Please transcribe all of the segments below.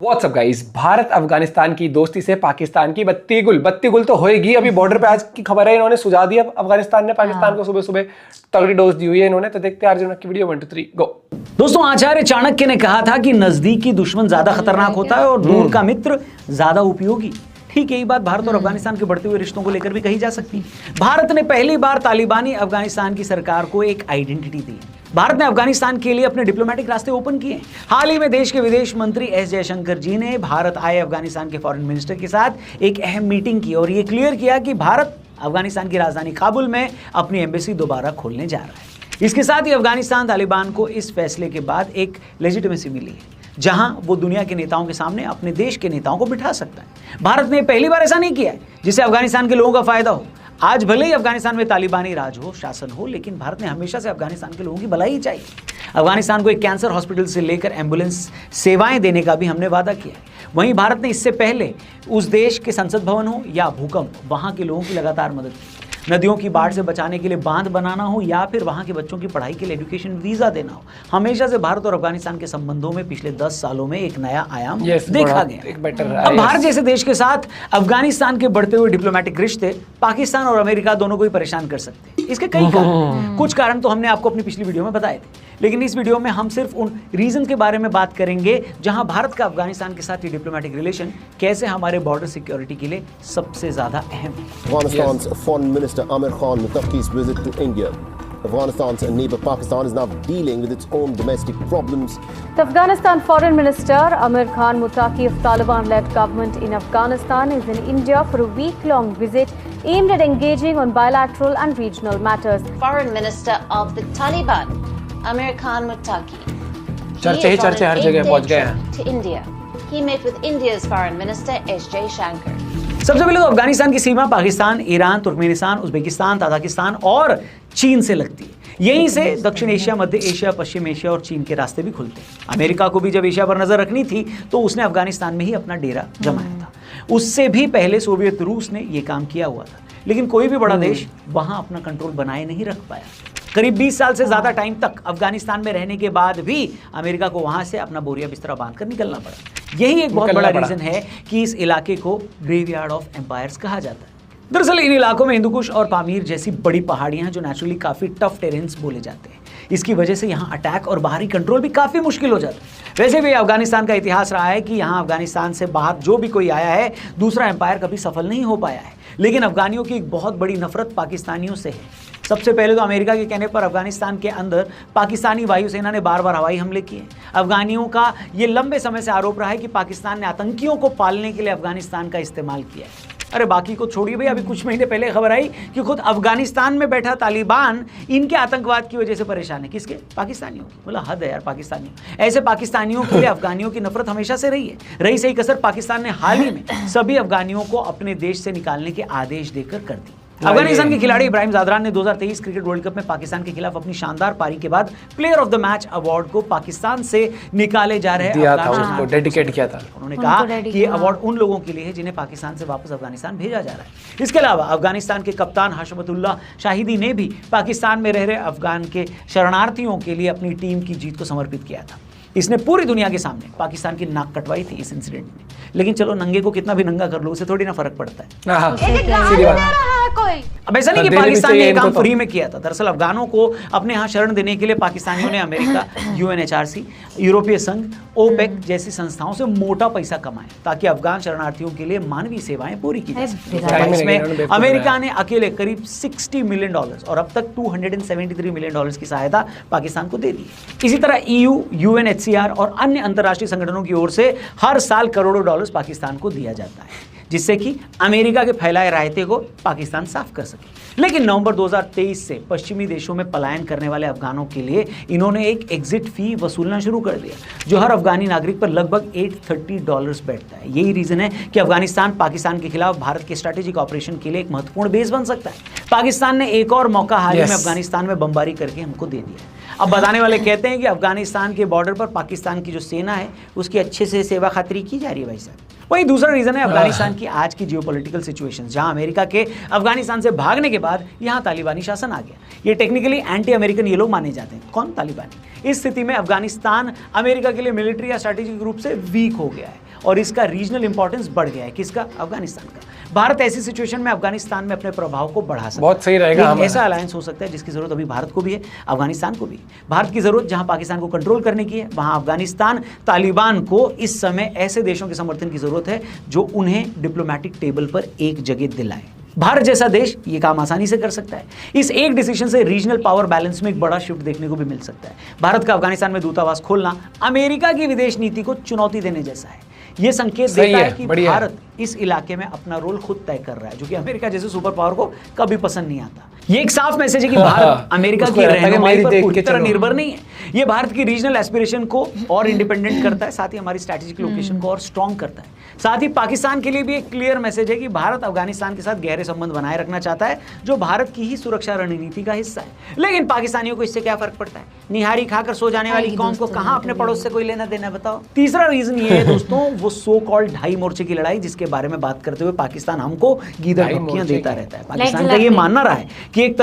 WhatsApp guys, Bharat Afghanistan की दोस्ती से पाकिस्तान की बत्ती गुल तो होएगी। अभी बॉर्डर पे आज की खबर है, इन्होंने सुझा दिया अफगानिस्तान ने पाकिस्तान को सुबह सुबह तगड़ी डोज दी हुई है इन्होंने। तो देखते हैं अर्जुन की वीडियो 1 2 3 गो। दोस्तों, आचार्य चाणक्य ने कहा था कि नजदीकी दुश्मन ज्यादा खतरनाक होता है और दूर का मित्र ज्यादा उपयोगी। ठीक यही बात भारत और अफगानिस्तान के बढ़ते हुए रिश्तों को लेकर भी कही जा सकती है। भारत ने पहली बार तालिबानी अफगानिस्तान की सरकार को एक आइडेंटिटी दी। भारत ने अफगानिस्तान के लिए अपने डिप्लोमेटिक रास्ते ओपन किए। हाल ही में देश के विदेश मंत्री एस जयशंकर जी ने भारत आए अफगानिस्तान के फॉरेन मिनिस्टर के साथ एक अहम मीटिंग की और ये क्लियर किया कि भारत अफगानिस्तान की राजधानी काबुल में अपनी एम्बेसी दोबारा खोलने जा रहा है। इसके साथ ही अफगानिस्तान तालिबान को इस फैसले के बाद एक लेजिटिमेसी मिली है, जहां वो दुनिया के नेताओं के सामने अपने देश के नेताओं को बिठा सकता है। भारत ने पहली बार ऐसा नहीं किया है जिससे अफगानिस्तान के लोगों का फायदा हो। आज भले ही अफगानिस्तान में तालिबानी राज हो, शासन हो, लेकिन भारत ने हमेशा से अफगानिस्तान के लोगों की भलाई ही चाहिए। अफगानिस्तान को एक कैंसर हॉस्पिटल से लेकर एम्बुलेंस सेवाएं देने का भी हमने वादा किया है। वहीं भारत ने इससे पहले उस देश के संसद भवन हो या भूकंप, वहां के लोगों की लगातार मदद की। नदियों की बाढ़ से बचाने के लिए बांध बनाना हो या फिर वहां के बच्चों की पढ़ाई के लिए एजुकेशन वीजा देना हो, हमेशा से भारत और अफगानिस्तान के संबंधों में पिछले 10 सालों में एक नया आयाम देखा गया। अब भारत जैसे देश के साथ अफगानिस्तान के बढ़ते हुए डिप्लोमेटिक रिश्ते पाकिस्तान और अमेरिका दोनों को ही परेशान कर सकते हैं। इसके कई कारण, कुछ कारण तो हमने आपको अपनी पिछली वीडियो में बताए थे, लेकिन इस वीडियो में हम सिर्फ उन रीजन के बारे में बात करेंगे जहां भारत का अफगानिस्तान के साथ ये डिप्लोमेटिक रिलेशन कैसे हमारे बॉर्डर सिक्योरिटी के लिए सबसे ज्यादा अहम है। Afghanistan's Foreign Minister Amir Khan Muttaqi's visit to India. Afghanistan's neighbor Pakistan is now dealing with its own domestic problems. The Afghanistan Foreign Minister Amir Khan Muttaqi of Taliban-led government in Afghanistan is in India for a week-long visit aimed at engaging on bilateral and regional matters. Foreign Minister of the Taliban, Amir Khan Muttaqi. चर्चे ही चर्चे हर जगह पहुंच गए हैं। To India. He met with India's Foreign Minister S. Jaishankar. सबसे पहले तो अफगानिस्तान की सीमा Pakistan, Iran, Turkmenistan, Uzbekistan, Tajikistan और चीन से लगती है। यहीं से दक्षिण एशिया, मध्य एशिया, पश्चिम एशिया और चीन के रास्ते भी खुलते हैं। अमेरिका को भी जब एशिया पर नजर रखनी थी तो उसने अफगानिस्तान में ही अपना डेरा जमाया था। उससे भी पहले सोवियत रूस ने यह काम किया हुआ था, लेकिन कोई भी बड़ा देश वहां अपना कंट्रोल बनाए नहीं रख पाया। करीब 20 साल से ज्यादा टाइम तक अफगानिस्तान में रहने के बाद भी अमेरिका को वहां से अपना बोरिया बिस्तरा बांधकर निकलना पड़ा। यही एक बहुत बड़ा रीजन है कि इस इलाके को ग्रेवयार्ड ऑफ एम्पायर्स कहा जाता है। दरअसल इन इलाकों में हिंदुकुश और पामीर जैसी बड़ी पहाड़ियां हैं जो नेचुरली काफी टफ टेरेन्स बोले जाते हैं। इसकी वजह से यहाँ अटैक और बाहरी कंट्रोल भी काफी मुश्किल हो जाता है। वैसे भी अफगानिस्तान का इतिहास रहा है कि यहाँ अफगानिस्तान से बाहर जो भी कोई आया है, दूसरा एम्पायर कभी सफल नहीं हो पाया है। लेकिन अफगानियों की एक बहुत बड़ी नफरत पाकिस्तानियों से है। सबसे पहले तो अमेरिका के कहने पर अफगानिस्तान के अंदर पाकिस्तानी वायुसेना ने बार बार हवाई हमले किए। अफगानियों का ये लंबे समय से आरोप रहा है कि पाकिस्तान ने आतंकियों को पालने के लिए अफगानिस्तान का इस्तेमाल किया है। अरे बाकी को छोड़िए भाई, अभी कुछ महीने पहले खबर आई कि खुद अफगानिस्तान में बैठा तालिबान इनके आतंकवाद की वजह से परेशान है। किसके? पाकिस्तानियों की। बोला हद है यार पाकिस्तानियों। ऐसे पाकिस्तानियों के लिए अफगानियों की नफरत हमेशा से रही है। रही सही कसर पाकिस्तान ने हाल ही में सभी अफगानियों को अपने देश से निकालने के आदेश देकर कर दी। अफगानिस्तान के खिलाड़ी इब्राहिम जादरान ने 2023 क्रिकेट वर्ल्ड कप में पाकिस्तान के खिलाफ अपनी शानदार पारी के बाद player of the match award को पाकिस्तान से निकाले जा रहे डेडिकेट किया था। उन्होंने कहा कि ये अवार्ड उन लोगों के लिए है जिन्हें पाकिस्तान से वापस अफगानिस्तान भेजा जा रहा है। इसके अलावा अफगानिस्तान के कप्तान हशमतुल्लाह शाहिदी ने भी पाकिस्तान में रह रहे अफगान के शरणार्थियों के लिए अपनी टीम की जीत को समर्पित किया था। इसने पूरी दुनिया के सामने पाकिस्तान की नाक कटवाई थी इस इंसिडेंट में। लेकिन चलो, नंगे को कितना भी नंगा कर लो, उसे थोड़ी ना फर्क पड़ता है। अब ऐसा नहीं कि पाकिस्तान ने काम फ्री में किया था। दरअसल अफगानों को अपने यहाँ शरण देने के लिए पाकिस्तानियों ने अमेरिका, UNHRC, यूरोपीय संघ, ओपेक जैसी संस्थाओं से मोटा पैसा कमाया ताकि अफगान शरणार्थियों के लिए मानवीय सेवाएं पूरी की जा सकें। इसमें अमेरिका ने अकेले करीब $60 मिलियन और अब तक $273 मिलियन की सहायता पाकिस्तान को दे दी। इसी तरह EU, UNHCR और अन्य अंतर्राष्ट्रीय संगठनों की ओर से हर साल करोड़ों डॉलर्स पाकिस्तान को दिया जाता है, जिससे कि अमेरिका के फैलाए रायते को पाकिस्तान साफ कर सके। लेकिन नवंबर 2023 से पश्चिमी देशों में पलायन करने वाले अफगानों के लिए इन्होंने एक एग्जिट फी वसूलना शुरू कर दिया, जो हर अफगानी नागरिक पर लगभग $830 बैठता है। यही रीजन है कि अफगानिस्तान पाकिस्तान के खिलाफ भारत के स्ट्रेटेजिक ऑपरेशन के लिए एक महत्वपूर्ण बेस बन सकता है। पाकिस्तान ने एक और मौका हाल ही में अफगानिस्तान में बमबारी करके हमको दे दिया। अब बताने वाले कहते हैं कि अफगानिस्तान के बॉर्डर पर पाकिस्तान की जो सेना है उसकी अच्छे से सेवा खातिरी की जा रही है भाई साहब। वहीं दूसरा रीजन है अफगानिस्तान की आज की जियोपॉलिटिकल सिचुएशन, जहां अमेरिका के अफगानिस्तान से भागने के बाद यहां तालिबानी शासन आ गया। ये टेक्निकली एंटी अमेरिकन ये लोग माने जाते हैं। कौन? तालिबानी। इस स्थिति में अफगानिस्तान अमेरिका के लिए मिलिट्री या स्ट्रैटेजिक रूप से वीक हो गया है और इसका रीजनल इंपॉर्टेंस बढ़ गया है। किसका? अफगानिस्तान का। भारत ऐसी सिचुएशन में अफगानिस्तान में अपने प्रभाव को बढ़ा सकता है। बहुत सही रहेगा एक हमारा। ऐसा अलायंस हो सकता है जिसकी जरूरत अभी भारत को भी है, अफगानिस्तान को भी। भारत की जरूरत जहां पाकिस्तान को कंट्रोल करने की है, वहां अफगानिस्तान तालिबान को इस समय ऐसे देशों के समर्थन की जरूरत है जो उन्हें डिप्लोमेटिक टेबल पर एक जगह दिलाए। भारत जैसा देश ये काम आसानी से कर सकता है। इस एक डिसीजन से रीजनल पावर बैलेंस में एक बड़ा शिफ्ट देखने को भी मिल सकता है। भारत का अफगानिस्तान में दूतावास खोलना अमेरिका की विदेश नीति को चुनौती देने जैसा है। ये संकेत देता है कि भारत इस इलाके में अपना रोल खुद तय कर रहा है, जो कि अमेरिका जैसे सुपर पावर को कभी पसंद नहीं आता। ये एक साफ मैसेज है कि भारत अमेरिका की रहनुमाई पर पूरी तरह निर्भर नहीं है। ये भारत की रीजनल एस्पिरेशन को और इंडिपेंडेंट करता है, साथ ही हमारी स्ट्रैटेजिक लोकेशन को और स्ट्रॉन्ग करता है। साथ ही पाकिस्तान के लिए भी एक क्लियर मैसेज है कि भारत अफगानिस्तान के साथ गहरे संबंध बनाए रखना चाहता है, जो भारत की ही सुरक्षा रणनीति का हिस्सा है। लेकिन पाकिस्तानियों को इससे क्या फर्क पड़ता है? निहारी खाकर सो जाने वाली कौम को कहां अपने पड़ोस से कोई लेना देना, बताओ। तीसरा रीजन ये है दोस्तों, वो सो कॉल्ड ढाई मोर्चे की लड़ाई, जिसके बारे में बात करते हुए पाकिस्तान हमको गीदड़ धमकियां देता रहता है। पाकिस्तान का ये मानना रहा है कि एक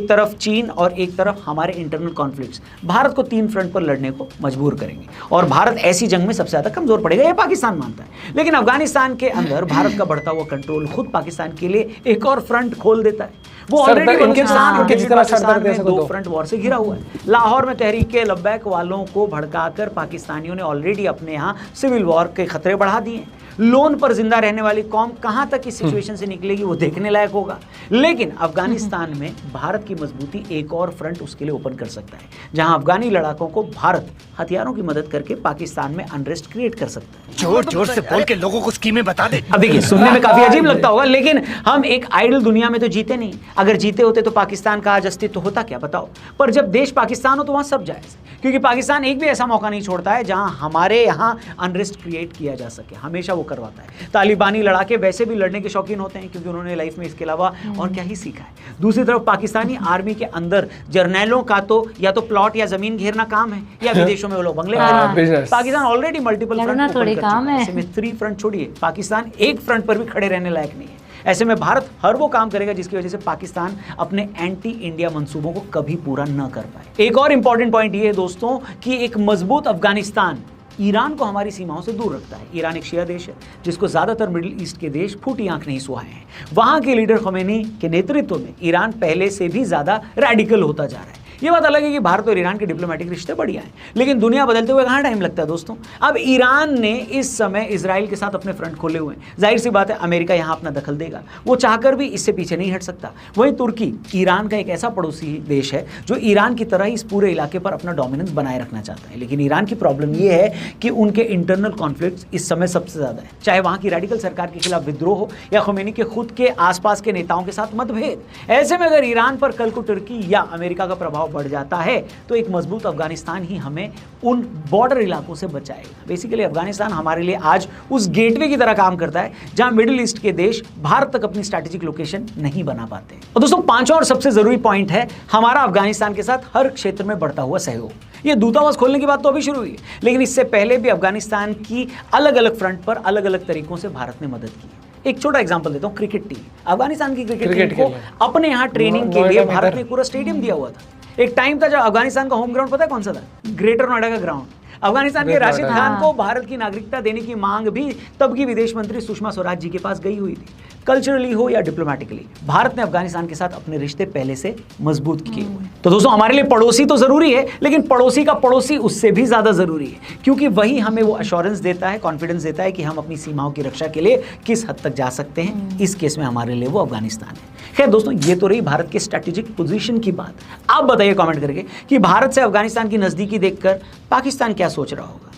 तरफ चीन और एक तरफ हमारे इंटरनल कॉन्फ्लिक्ट्स भारत को 3 फ्रंट पर लड़ने को मजबूर करेंगे और भारत ऐसी जंग में सबसे ज्यादा कमजोर पड़ेगा, ये पाकिस्तान मानता है। लेकिन अफगानिस्तान के अंदर भारत का बढ़ता हुआ कंट्रोल खुद पाकिस्तान के लिए एक और फ्रंट खोल देता है। वो ऑलरेडी पाकिस्तान में 2 फ्रंट वॉर से घिरा हुआ है। लाहौर में तहरीक लब्बैक वालों को भड़काकर पाकिस्तानियों ने ऑलरेडी अपने यहाँ सिविल वॉर के खतरे बढ़ा दिए हैं। लोन पर जिंदा रहने वाली कौम कहां तक इस सिचुएशन से निकलेगी वो देखने लायक होगा। लेकिन अफगानिस्तान में भारत की मजबूती एक और फ्रंट उसके लिए ओपन कर सकता है, जहां अफगानी लड़ाकों को भारत हथियारों की मदद करके पाकिस्तान में अनरेस्ट क्रिएट कर सकता है। जोर जोर से बोल के लोगों को स्कीमें बता दे। अब देखिए, सुनने में काफी अजीब लगता होगा, लेकिन हम एक आइडल दुनिया में तो जीते नहीं। अगर जीते होते तो पाकिस्तान का आज अस्तित्व होता क्या, बताओ। पर जब देश पाकिस्तान हो तो वहां सब जायज, क्योंकि पाकिस्तान एक भी ऐसा मौका नहीं छोड़ता है जहां हमारे यहां अनरेस्ट क्रिएट किया जा सके, हमेशा वो करवाता है। तालिबानी लड़ाके वैसे भी लड़ने के शौकीन होते हैं, क्योंकि उन्होंने लाइफ में इसके अलावा और क्या ही सीखा है। दूसरी तरफ पाकिस्तानी आर्मी के अंदर जर्नैलों का तो या तो प्लॉट या जमीन घेरना काम है, या विदेशों में वो लोग बंगले पाकिस्तान ऑलरेडी मल्टीपल फ्रंट थोड़ी काम है। ऐसे में 3 फ्रंट छोड़िए, पाकिस्तान एक फ्रंट पर भी खड़े रहने लायक नहीं है। ऐसे में भारत हर वो काम करेगा जिसकी वजह से पाकिस्तान अपने एंटी इंडिया मंसूबों को कभी पूरा न कर पाए। एक और इंपॉर्टेंट पॉइंट ये है दोस्तों कि एक मजबूत अफगानिस्तान ईरान को हमारी सीमाओं से दूर रखता है। ईरान एक शिया देश है जिसको ज्यादातर मिडिल ईस्ट के देश फूटी आंख नहीं सुहाए हैं। वहां के लीडर खमैनी के नेतृत्व में ईरान पहले से भी ज्यादा रेडिकल होता जा रहा है। ये बात अलग है कि भारत और ईरान के डिप्लोमेटिक रिश्ते बढ़िया हैं, लेकिन दुनिया बदलते हुए कहाँ टाइम लगता है दोस्तों। अब ईरान ने इस समय इजराइल के साथ अपने फ्रंट खोले हुए हैं। जाहिर सी बात है अमेरिका यहाँ अपना दखल देगा, वो चाहकर भी इससे पीछे नहीं हट सकता। वहीं तुर्की ईरान का एक ऐसा पड़ोसी देश है जो ईरान की तरह ही इस पूरे इलाके पर अपना डोमिनेंस बनाए रखना चाहता है। लेकिन ईरान की प्रॉब्लम ये है कि उनके इंटरनल कॉन्फ्लिक्ट्स इस समय सबसे ज्यादा है, चाहे वहाँ की रेडिकल सरकार के खिलाफ विद्रोह हो या खुमैनी के खुद के आसपास के नेताओं के साथ मतभेद। ऐसे में अगर ईरान पर कल को तुर्की या अमेरिका का प्रभाव बढ़ जाता है तो एक मजबूत अफगानिस्तान ही हमें उन बॉर्डर इलाकों से बचाएगा। बेसिकली अफगानिस्तान हमारे लिए आज उस गेटवे की तरह काम करता है जहां मिडिल ईस्ट के देश भारत तक अपनी स्ट्रैटेजिक लोकेशन नहीं बना पाते। और दोस्तों, पांचवा और सबसे जरूरी पॉइंट है हमारा अफगानिस्तान के साथ हर क्षेत्र में बढ़ता हुआ सहयोग। ये दूतावास खोलने की बात तो अभी शुरू हुई है, लेकिन इससे पहले भी अफगानिस्तान की अलग अलग फ्रंट पर अलग अलग तरीकों से भारत ने मदद की। एक छोटा एग्जांपल देता हूं, क्रिकेट टीम। अफगानिस्तान की क्रिकेट टीम को अपने यहाँ ट्रेनिंग के लिए भारत ने पूरा स्टेडियम दिया हुआ था। एक टाइम था जब अफगानिस्तान का होम ग्राउंड पता है कौन सा था? ग्रेटर नोएडा का ग्राउंड। अफगानिस्तान के राशिद खान को भारत की नागरिकता देने की मांग भी तब की विदेश मंत्री सुषमा स्वराज जी के पास गई हुई थी। कल्चरली हो या डिप्लोमेटिकली, भारत ने अफगानिस्तान के साथ अपने रिश्ते पहले से मजबूत किए हुए हैं। तो दोस्तों, हमारे लिए पड़ोसी तो जरूरी है, लेकिन पड़ोसी का पड़ोसी उससे भी ज्यादा जरूरी है, क्योंकि वही हमें वो अश्योरेंस देता है, कॉन्फिडेंस देता है कि हम अपनी सीमाओं की रक्षा के लिए किस हद तक जा सकते हैं। इस केस में हमारे लिए वो अफगानिस्तान है। खैर दोस्तों, ये तो रही भारत के स्ट्रेटेजिक पोजीशन की बात। आप बताइए कमेंट करके कि भारत से अफगानिस्तान की नजदीकी देखकर पाकिस्तान क्या सोच रहा होगा।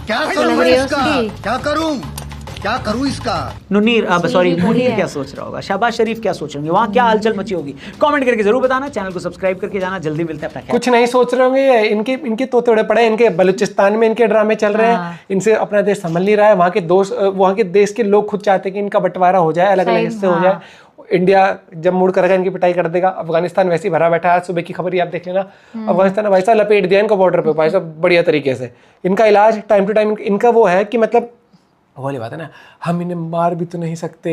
क्या करूं इसका? क्या करूं इसका? मुनीर क्या सोच रहा होगा? शहबाज शरीफ क्या सोच रहे होंगे? वहाँ क्या हलचल मची होगी? कमेंट करके जरूर बताना। चैनल को सब्सक्राइब करके जाना। जल्दी मिलते हैं। अपना कुछ नहीं सोच रहे होंगे, इनके तोते पड़े, इनके बलूचिस्तान में इनके ड्रामे चल रहे हैं, इनसे अपना देश संभल नहीं रहा है। वहाँ के देश के लोग खुद चाहते हैं कि इनका बंटवारा हो जाए, अलग अलग हिस्से हो जाए। इंडिया जब मुड़ करेगा इनकी पिटाई कर देगा। अफगानिस्तान वैसे ही भरा बैठा है। आज सुबह की खबर ही आप देख लेना, अफगानिस्तान ने भाई साहब लपेट दिया इनको बॉर्डर पे भाई साहब, बढ़िया तरीके से। इनका इलाज टाइम टू टाइम इनका वो है कि मतलब वो वाली बात है ना, हम इन्हें मार भी तो नहीं सकते,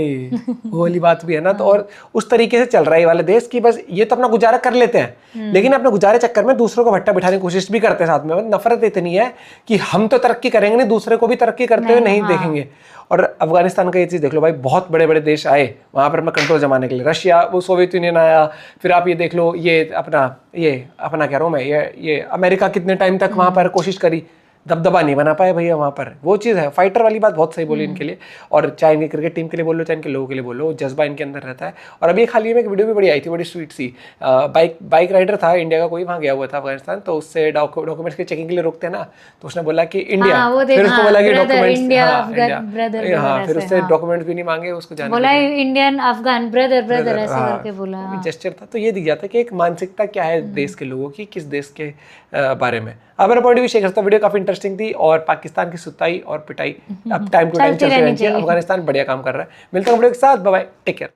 वो वाली बात भी है ना। तो और उस तरीके से चल रहा है ये वाले देश की, बस ये तो अपना गुजारा कर लेते हैं, लेकिन अपने गुजारे चक्कर में दूसरों को भट्टा बिठाने की कोशिश भी करते हैं साथ में। नफरत इतनी है कि हम तो तरक्की करेंगे नहीं, दूसरे को भी तरक्की करते हुए नहीं देखेंगे। और अफगानिस्तान का ये चीज़ देख लो भाई, बहुत बड़े बड़े देश आए वहाँ पर अपना कंट्रोल जमाने के लिए। रशिया, वो सोवियत यूनियन आया, फिर आप ये देख लो ये अपना कह रहा हूँ मैं, ये अमेरिका कितने टाइम तक वहाँ पर कोशिश करी, दबदबा नहीं बना पाए भैया वहाँ पर। वो चीज़ है, फाइटर वाली बात बहुत सही बोली इनके लिए। और चाहे इनकी क्रिकेट टीम के लिए बोलो, चाहे इनके लोगों के लिए बोलो, जज्बा इनके अंदर रहता है। और अभी हाल ही में एक वीडियो भी बड़ी आई थी, बड़ी स्वीट सी। बाइक राइडर था इंडिया का कोई, वहाँ गया हुआ था अफगानिस्तान, तो उससे डॉक्यूमेंट्स की चेकिंग के लिए रोकते हैं ना, तो उसने बोला कि इंडिया, फिर उसको बोला कि डॉक्यूमेंट्स, हाँ, फिर उससे डॉक्यूमेंट्स भी नहीं मांगे, उसको जाने बोला इंडियन अफगान ब्रदर ऐसे करके बोला। जेस्चर था। तो ये दिख जाता है कि एक मानसिकता क्या है देश के लोगों की, किस देश के बारे में। अब मेरा पॉइंट भी शेयर करता, वीडियो काफी इंटरेस्टिंग थी, और पाकिस्तान की सुताई और पिटाई अब टाइम टू टाइम चलती रहनी चाहिए। अफगानिस्तान बढ़िया काम कर रहा है। मिलता हूँ वीडियो के साथ, बाय बाय, टेक केयर।